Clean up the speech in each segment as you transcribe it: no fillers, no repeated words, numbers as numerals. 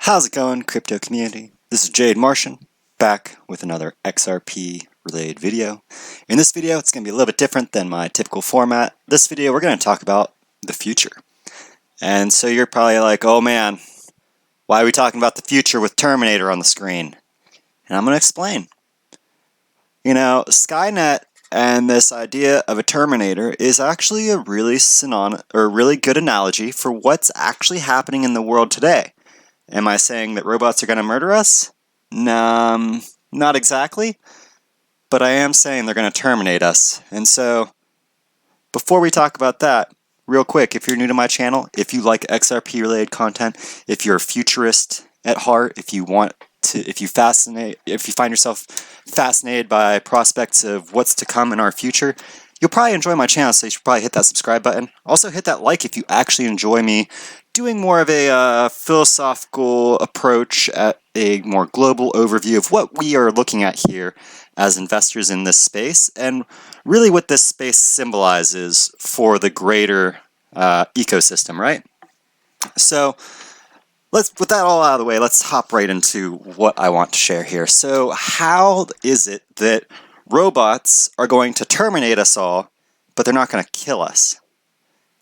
How's it going, crypto community? This is Jade Martian, back with another XRP related video. In this video, it's going to be a little bit different than my typical format. This video, we're going to talk about the future. And so you're probably like, oh man, why are we talking about the future with Terminator on the screen? And I'm going to explain. You know, Skynet and this idea of a Terminator is actually a really good analogy for what's actually happening in the world today. Am I saying that robots are going to murder us? Not exactly. But I am saying they're going to terminate us. And so, before we talk about that, real quick, if you're new to my channel, if you like XRP related content, if you're a futurist at heart, if you find yourself fascinated by prospects of what's to come in our future, you'll probably enjoy my channel, so you should probably hit that subscribe button. Also hit that like if you actually enjoy me doing more of a philosophical approach at a more global overview of what we are looking at here as investors in this space, and really what this space symbolizes for the greater ecosystem, right? So, with that all out of the way, let's hop right into what I want to share here. So, how is it that robots are going to terminate us all, but they're not going to kill us?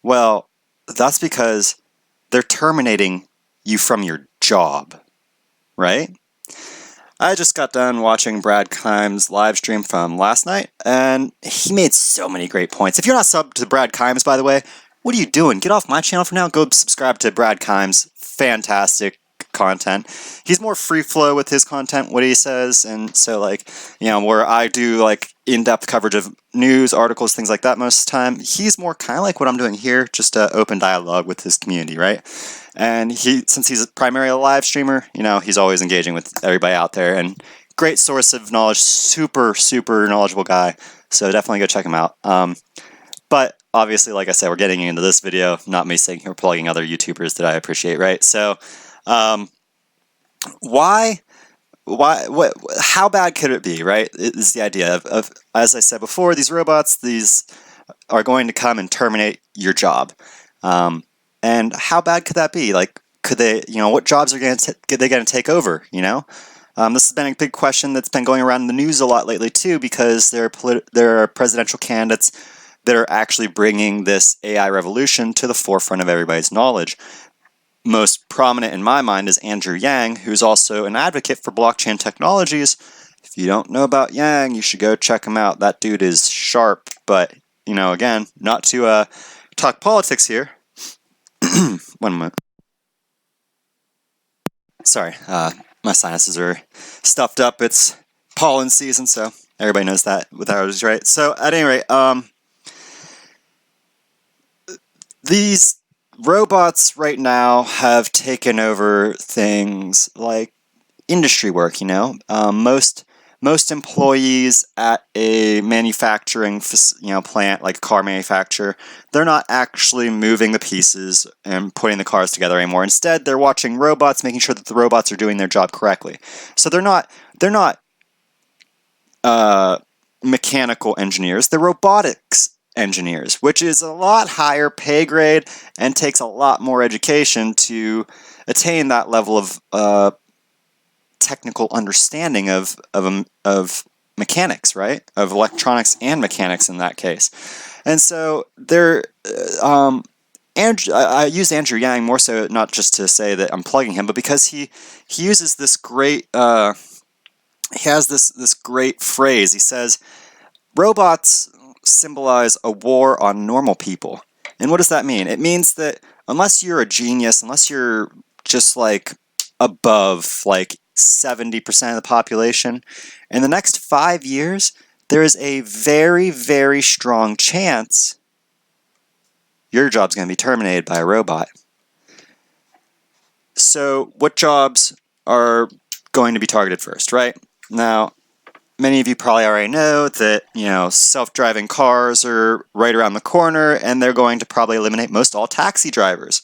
Well, that's because they're terminating you from your job, right? I just got done watching Brad Kimes' live stream from last night, and he made so many great points. If you're not subbed to Brad Kimes, by the way, what are you doing? Get off my channel for now. Go subscribe to Brad Kimes. Fantastic content. He's more free flow with his content, what he says, and so where I do in-depth coverage of news, articles, things like that most of the time, he's more kind of like what I'm doing here, just an open dialogue with his community, right? And since he's primarily a live streamer, he's always engaging with everybody out there, and great source of knowledge, super knowledgeable guy, so definitely go check him out. But obviously, like I said, we're getting into this video, not me saying we're plugging other YouTubers that I appreciate, right? So, how bad could it be, right? Is the idea of, as I said before, these robots, these are going to come and terminate your job. And how bad could that be? Could they, what jobs are they going to take over, This has been a big question that's been going around in the news a lot lately, too, because there are presidential candidates that are actually bringing this AI revolution to the forefront of everybody's knowledge. Most prominent in my mind is Andrew Yang, who's also an advocate for blockchain technologies. If you don't know about Yang, you should go check him out. That dude is sharp, but, again, not to talk politics here. 1 moment. Sorry, my sinuses are stuffed up. It's pollen season, so everybody knows that without it, right? So, at any rate, these robots right now have taken over things like industry work, most employees at a manufacturing plant, like a car manufacturer, they're not actually moving the pieces and putting the cars together anymore. Instead, they're watching robots, making sure that the robots are doing their job correctly. So they're not mechanical engineers, they're robotics engineers, which is a lot higher pay grade and takes a lot more education to attain that level of technical understanding of mechanics, right? Of electronics and mechanics in that case. And so I use Andrew Yang more so not just to say that I'm plugging him, but because he uses this great he has this great phrase. He says, robots symbolize a war on normal people. And what does that mean? It means that unless you're a genius, unless you're just above 70% of the population, in the next 5 years, there is a very, very strong chance your job's going to be terminated by a robot. So what jobs are going to be targeted first, right? Now, many of you probably already know that, self-driving cars are right around the corner, and they're going to probably eliminate most all taxi drivers.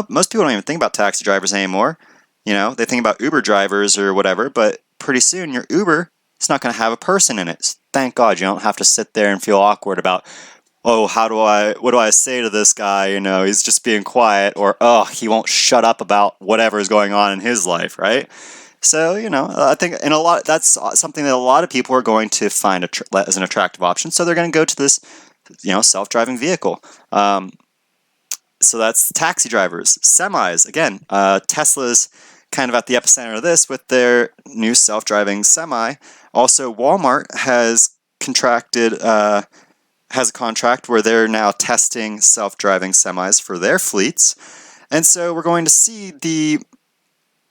Most people don't even think about taxi drivers anymore. They think about Uber drivers or whatever, but pretty soon your Uber is not going to have a person in it. Thank God you don't have to sit there and feel awkward about, oh, what do I say to this guy? You know, he's just being quiet, or, oh, he won't shut up about whatever is going on in his life, right? So, you know, I think that's something that a lot of people are going to find as an attractive option. So they're going to go to this, you know, self-driving vehicle. So that's taxi drivers, semis. Again, Tesla's kind of at the epicenter of this with their new self-driving semi. Also, Walmart has has a contract where they're now testing self-driving semis for their fleets. And so we're going to see the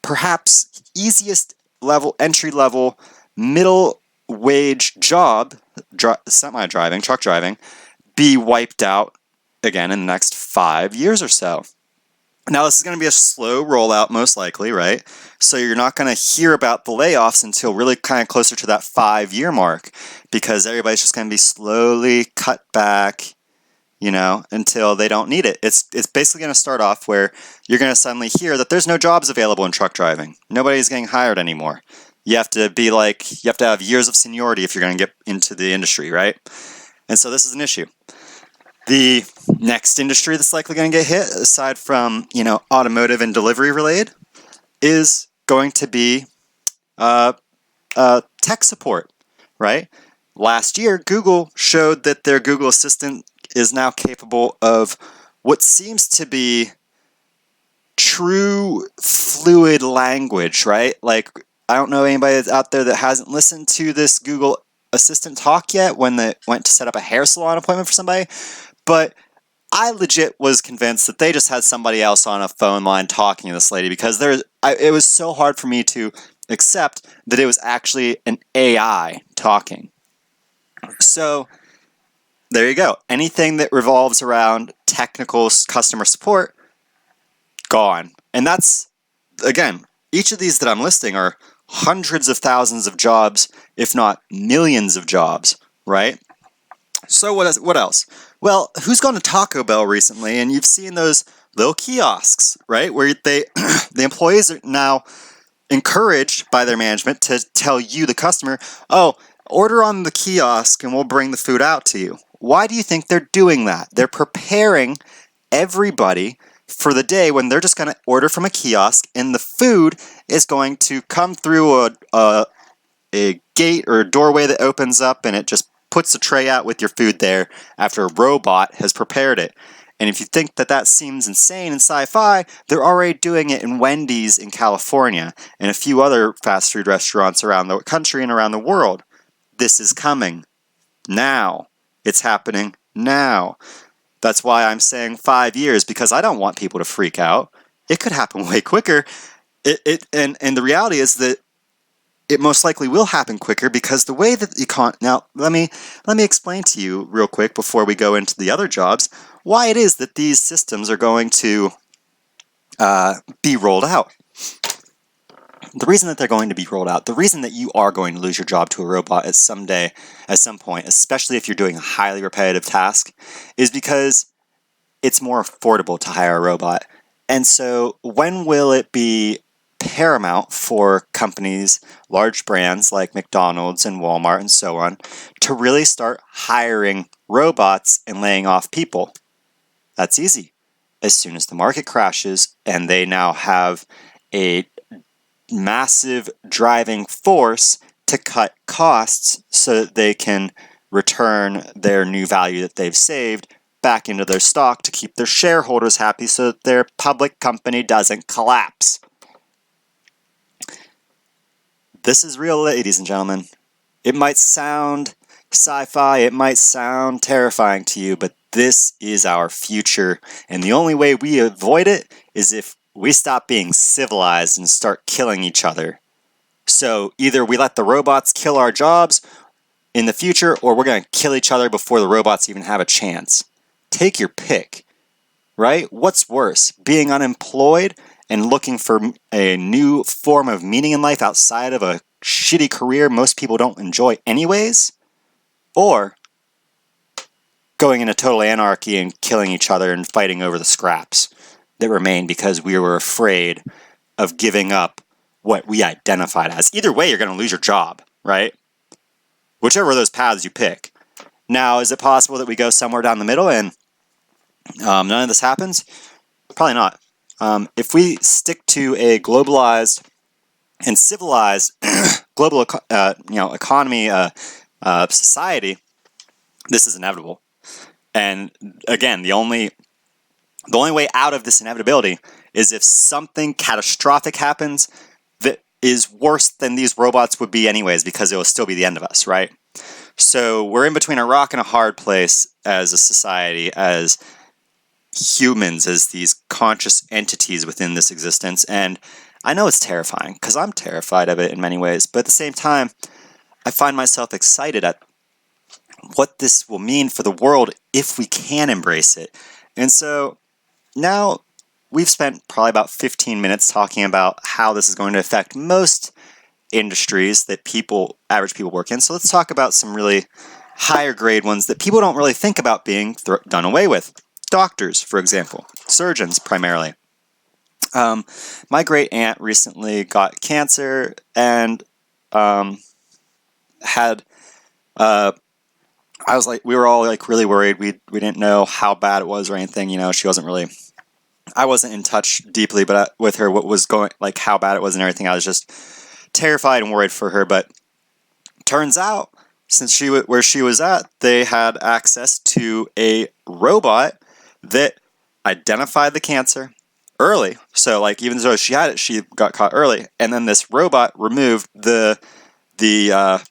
perhaps easiest level, entry-level, middle-wage job, semi-driving, truck driving, be wiped out again in the next 5 years or so. Now, this is going to be a slow rollout, most likely, right? So you're not going to hear about the layoffs until really kind of closer to that 5-year mark, because everybody's just going to be slowly cut back, you know, until they don't need it. It's basically going to start off where you're going to suddenly hear that there's no jobs available in truck driving. Nobody's getting hired anymore. You have to have years of seniority if you're going to get into the industry, right? And so this is an issue. The next industry that's likely going to get hit, aside from, you know, automotive and delivery related, is going to be tech support, right? Last year, Google showed that their Google Assistant is now capable of what seems to be true fluid language, right? Like, I don't know anybody that's out there that hasn't listened to this Google Assistant talk yet when they went to set up a hair salon appointment for somebody. But I legit was convinced that they just had somebody else on a phone line talking to this lady, because it was so hard for me to accept that it was actually an AI talking. So there you go. Anything that revolves around technical customer support, gone. And that's, again, each of these that I'm listing are hundreds of thousands of jobs, if not millions of jobs, right? So what else? Well, who's gone to Taco Bell recently? And you've seen those little kiosks, right? Where the employees are now encouraged by their management to tell you, the customer, oh, order on the kiosk and we'll bring the food out to you. Why do you think they're doing that? They're preparing everybody for the day when they're just going to order from a kiosk and the food is going to come through a gate or a doorway that opens up, and it just puts the tray out with your food there after a robot has prepared it. And if you think that that seems insane in sci-fi, they're already doing it in Wendy's in California and a few other fast food restaurants around the country and around the world. This is coming now. It's happening now. That's why I'm saying 5 years, because I don't want people to freak out. It could happen way quicker. And the reality is that it most likely will happen quicker, because the way that you can't... Now, let me explain to you real quick before we go into the other jobs why it is that these systems are going to be rolled out. The reason that they're going to be rolled out, the reason that you are going to lose your job to a robot at some point, especially if you're doing a highly repetitive task, is because it's more affordable to hire a robot. And so when will it be paramount for companies, large brands like McDonald's and Walmart and so on, to really start hiring robots and laying off people? That's easy. As soon as the market crashes and they now have a massive driving force to cut costs so that they can return their new value that they've saved back into their stock to keep their shareholders happy so that their public company doesn't collapse. This is real, ladies and gentlemen. It might sound sci-fi, it might sound terrifying to you, but this is our future. And the only way we avoid it is if we stop being civilized and start killing each other. So either we let the robots kill our jobs in the future, or we're going to kill each other before the robots even have a chance. Take your pick, right? What's worse, being unemployed and looking for a new form of meaning in life outside of a shitty career most people don't enjoy anyways? Or going into total anarchy and killing each other and fighting over the scraps that remain because we were afraid of giving up what we identified as. Either way, you're going to lose your job, right? Whichever of those paths you pick. Now, is it possible that we go somewhere down the middle and none of this happens? Probably not. If we stick to a globalized and civilized global economy society, this is inevitable. And again, the only way out of this inevitability is if something catastrophic happens that is worse than these robots would be anyways, because it will still be the end of us, right? So we're in between a rock and a hard place as a society, as humans, as these conscious entities within this existence. And I know it's terrifying, because I'm terrified of it in many ways, but at the same time, I find myself excited at what this will mean for the world if we can embrace it. And so now we've spent probably about 15 minutes talking about how this is going to affect most industries that average people work in. So let's talk about some really higher grade ones that people don't really think about being done away with. Doctors, for example, surgeons primarily. My great aunt recently got cancer and had we were all like really worried. We didn't know how bad it was or anything. I wasn't in touch deeply, but with her, what was going, like how bad it was and everything. I was just terrified and worried for her. But turns out, since where she was at, they had access to a robot that identified the cancer early. So like even though she had it, she got caught early, and then this robot removed the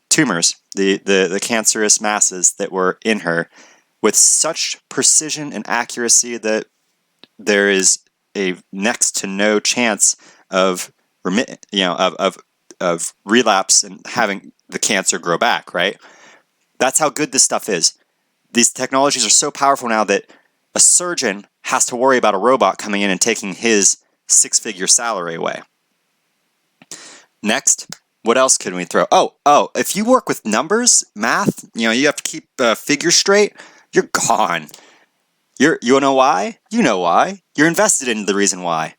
tumors, the cancerous masses that were in her, with such precision and accuracy that there is a next to no chance of relapse and having the cancer grow back. Right? That's how good this stuff is. These technologies are so powerful now that a surgeon has to worry about a robot coming in and taking his 6-figure salary away. Next, what else can we throw? Oh, if you work with numbers, math, you have to keep figures straight, you're gone. You know why? You know why. You're invested in the reason why.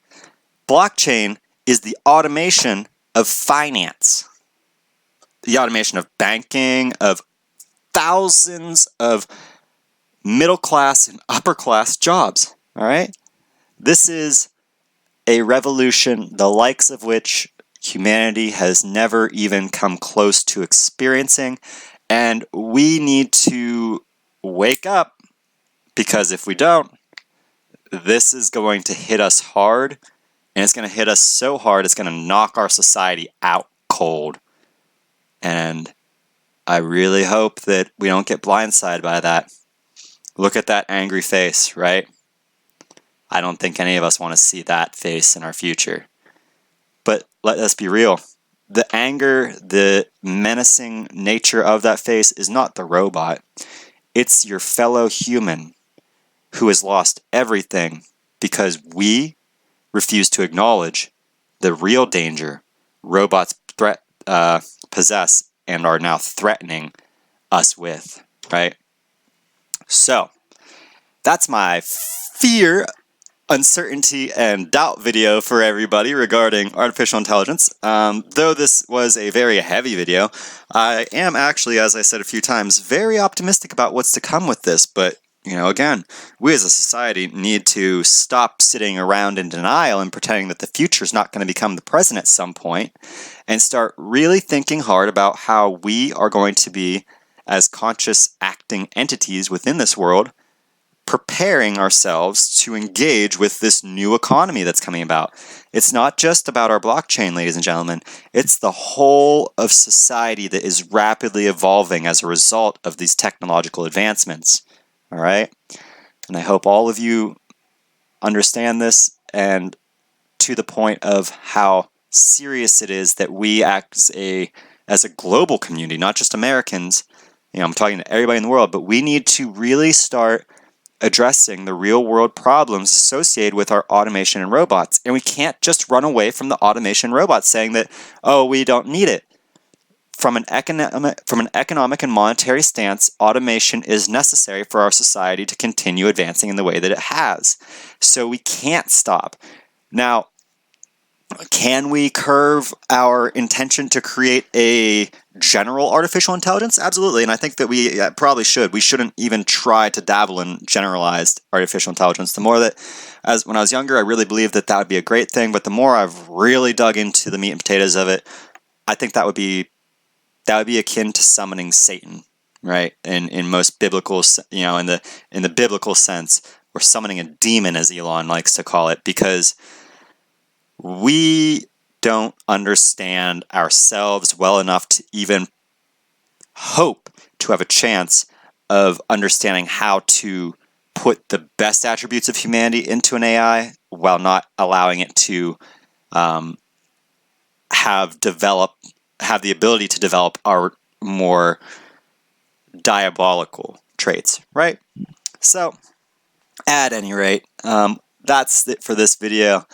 Blockchain is the automation of finance. The automation of banking, of thousands of middle class and upper class jobs. All right? This is a revolution, the likes of which humanity has never even come close to experiencing. And we need to wake up, because if we don't, this is going to hit us hard, and it's going to hit us so hard it's going to knock our society out cold. And I really hope that we don't get blindsided by that. Look at that angry face, right? I don't think any of us want to see that face in our future. But let us be real. The anger, the menacing nature of that face is not the robot. It's your fellow human who has lost everything because we refuse to acknowledge the real danger robots possess and are now threatening us with, right? So, that's my fear, uncertainty, and doubt video for everybody regarding artificial intelligence. Though this was a very heavy video, I am actually, as I said a few times, very optimistic about what's to come with this. But, again, we as a society need to stop sitting around in denial and pretending that the future is not going to become the present at some point, and start really thinking hard about how we are going to be, as conscious acting entities within this world, preparing ourselves to engage with this new economy that's coming about. It's not just about our blockchain, ladies and gentlemen. It's the whole of society that is rapidly evolving as a result of these technological advancements. All right? And I hope all of you understand this, and to the point of how serious it is that we act as a global community, not just Americans. I'm talking to everybody in the world, but we need to really start addressing the real world problems associated with our automation and robots. And we can't just run away from the automation robots saying that, we don't need it. From an economic and monetary stance, automation is necessary for our society to continue advancing in the way that it has. So we can't stop. Now, Can we curve our intention to create a general artificial intelligence? Absolutely, and I think that we probably should. We shouldn't even try to dabble in generalized artificial intelligence. The more that, when I was younger, I really believed that would be a great thing, but the more I've really dug into the meat and potatoes of it, I think that would be akin to summoning Satan, right? In most biblical, in the biblical sense, or summoning a demon, as Elon likes to call it, because we don't understand ourselves well enough to even hope to have a chance of understanding how to put the best attributes of humanity into an AI while not allowing it to have the ability to develop our more diabolical traits, right? So, at any rate, that's it for this video.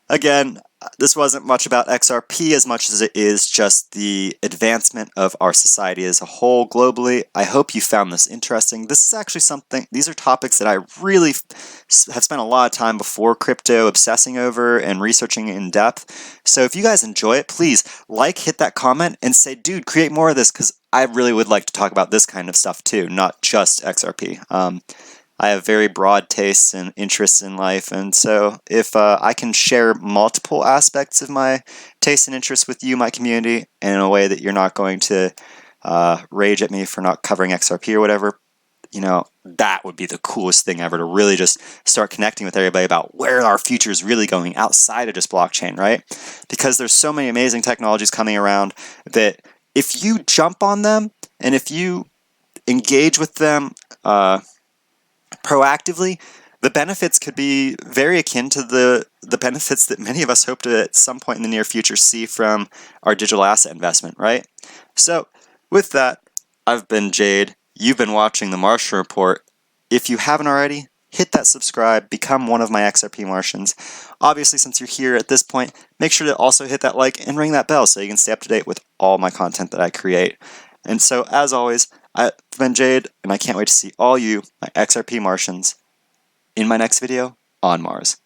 Again, this wasn't much about XRP as much as it is just the advancement of our society as a whole globally. I hope you found this interesting. This is actually these are topics that I really have spent a lot of time before crypto obsessing over and researching in depth. So if you guys enjoy it, please hit that comment, and say, dude, create more of this, because I really would like to talk about this kind of stuff too, not just XRP. I have very broad tastes and interests in life, and so if I can share multiple aspects of my tastes and interests with you, my community, in a way that you're not going to rage at me for not covering XRP or whatever, that would be the coolest thing ever, to really just start connecting with everybody about where our future is really going outside of just blockchain, right? Because there's so many amazing technologies coming around that if you jump on them and if you engage with them proactively, the benefits could be very akin to the benefits that many of us hope to at some point in the near future see from our digital asset investment, right? So with that, I've been Jade. You've been watching The Martian Report. If you haven't already, hit that subscribe, become one of my XRP Martians. Obviously, since you're here at this point, make sure to also hit that like and ring that bell so you can stay up to date with all my content that I create. And so, as always, I've been Jade, and I can't wait to see all you, my XRP Martians, in my next video on Mars.